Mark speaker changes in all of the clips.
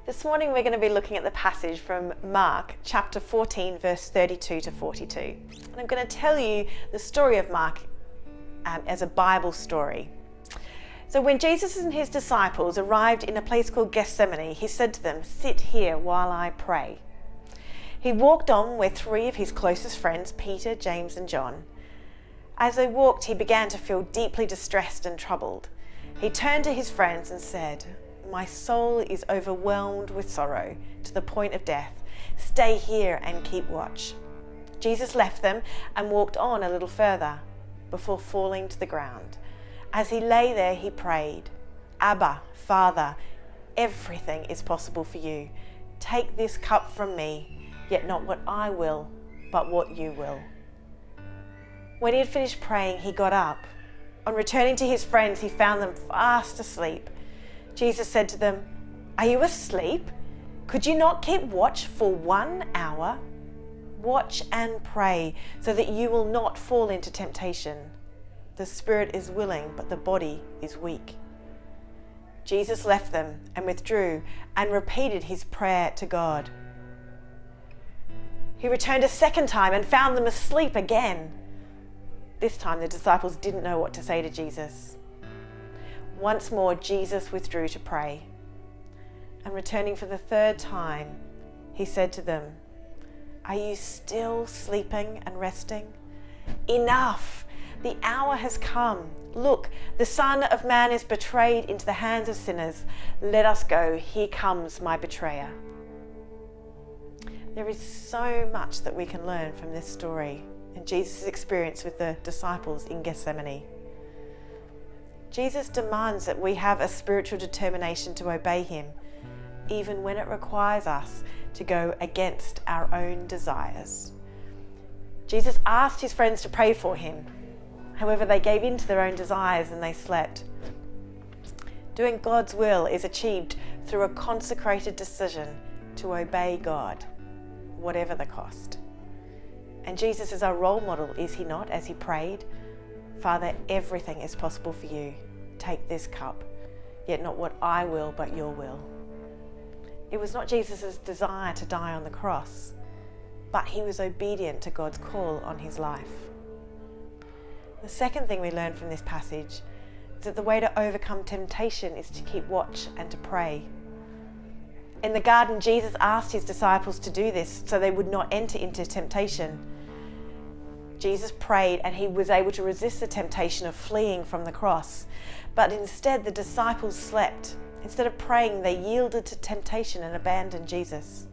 Speaker 1: This morning we're going to be looking at the passage from Mark chapter 14 verse 32 to 42. And I'm going to tell you the story of Mark as a Bible story. So when Jesus and his disciples arrived in a place called Gethsemane, he said to them, "Sit here while I pray." He walked on with three of his closest friends, Peter, James and John. As they walked, he began to feel deeply distressed and troubled. He turned to his friends and said, "My soul is overwhelmed with sorrow to the point of death. Stay here and keep watch." Jesus left them and walked on a little further before falling to the ground. As he lay there, he prayed, "Abba, Father, everything is possible for you. Take this cup from me, yet not what I will, but what you will." When he had finished praying, he got up. On returning to his friends, he found them fast asleep. Jesus said to them, "Are you asleep? Could you not keep watch for 1 hour? Watch and pray so that you will not fall into temptation. The spirit is willing, but the body is weak." Jesus left them and withdrew and repeated his prayer to God. He returned a second time and found them asleep again. This time the disciples didn't know what to say to Jesus. Once more, Jesus withdrew to pray. And returning for the third time, he said to them, "Are you still sleeping and resting? Enough! The hour has come. Look, the Son of Man is betrayed into the hands of sinners. Let us go. Here comes my betrayer." There is so much that we can learn from this story and Jesus' experience with the disciples in Gethsemane. Jesus demands that we have a spiritual determination to obey him, even when it requires us to go against our own desires. Jesus asked his friends to pray for him. However, they gave in to their own desires and they slept. Doing God's will is achieved through a consecrated decision to obey God, whatever the cost. And Jesus is our role model, is he not, as he prayed, "Father, everything is possible for you. Take this cup, yet not what I will, but your will." It was not Jesus' desire to die on the cross, but he was obedient to God's call on his life. The second thing we learn from this passage is that the way to overcome temptation is to keep watch and to pray. In the garden, Jesus asked his disciples to do this so they would not enter into temptation. Jesus prayed and he was able to resist the temptation of fleeing from the cross. But instead, the disciples slept. Instead of praying, they yielded to temptation and abandoned Jesus.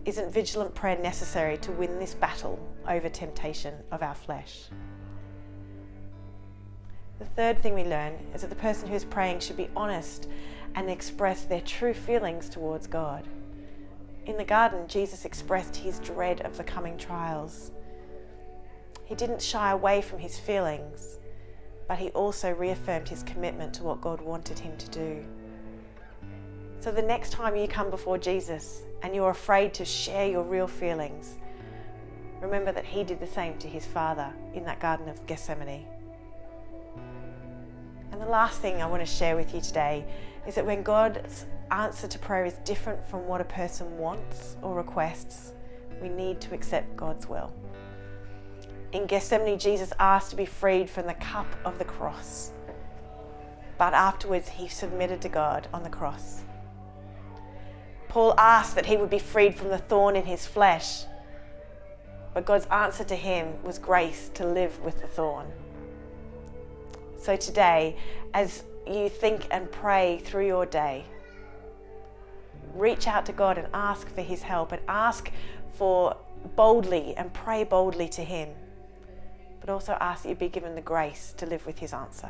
Speaker 1: Isn't vigilant prayer necessary to win this battle over temptation of our flesh? The third thing we learn is that the person who is praying should be honest and express their true feelings towards God. In the garden, Jesus expressed his dread of the coming trials. He didn't shy away from his feelings, but he also reaffirmed his commitment to what God wanted him to do. So the next time you come before Jesus and you're afraid to share your real feelings, remember that he did the same to his Father in that Garden of Gethsemane. And the last thing I want to share with you today is that when God's answer to prayer is different from what a person wants or requests, we need to accept God's will. In Gethsemane, Jesus asked to be freed from the cup of the cross, but afterwards he submitted to God on the cross. Paul asked that he would be freed from the thorn in his flesh, but God's answer to him was grace to live with the thorn. So today, as you think and pray through your day, reach out to God and ask for his help and ask for boldly and pray boldly to him, but also ask that you be given the grace to live with his answer.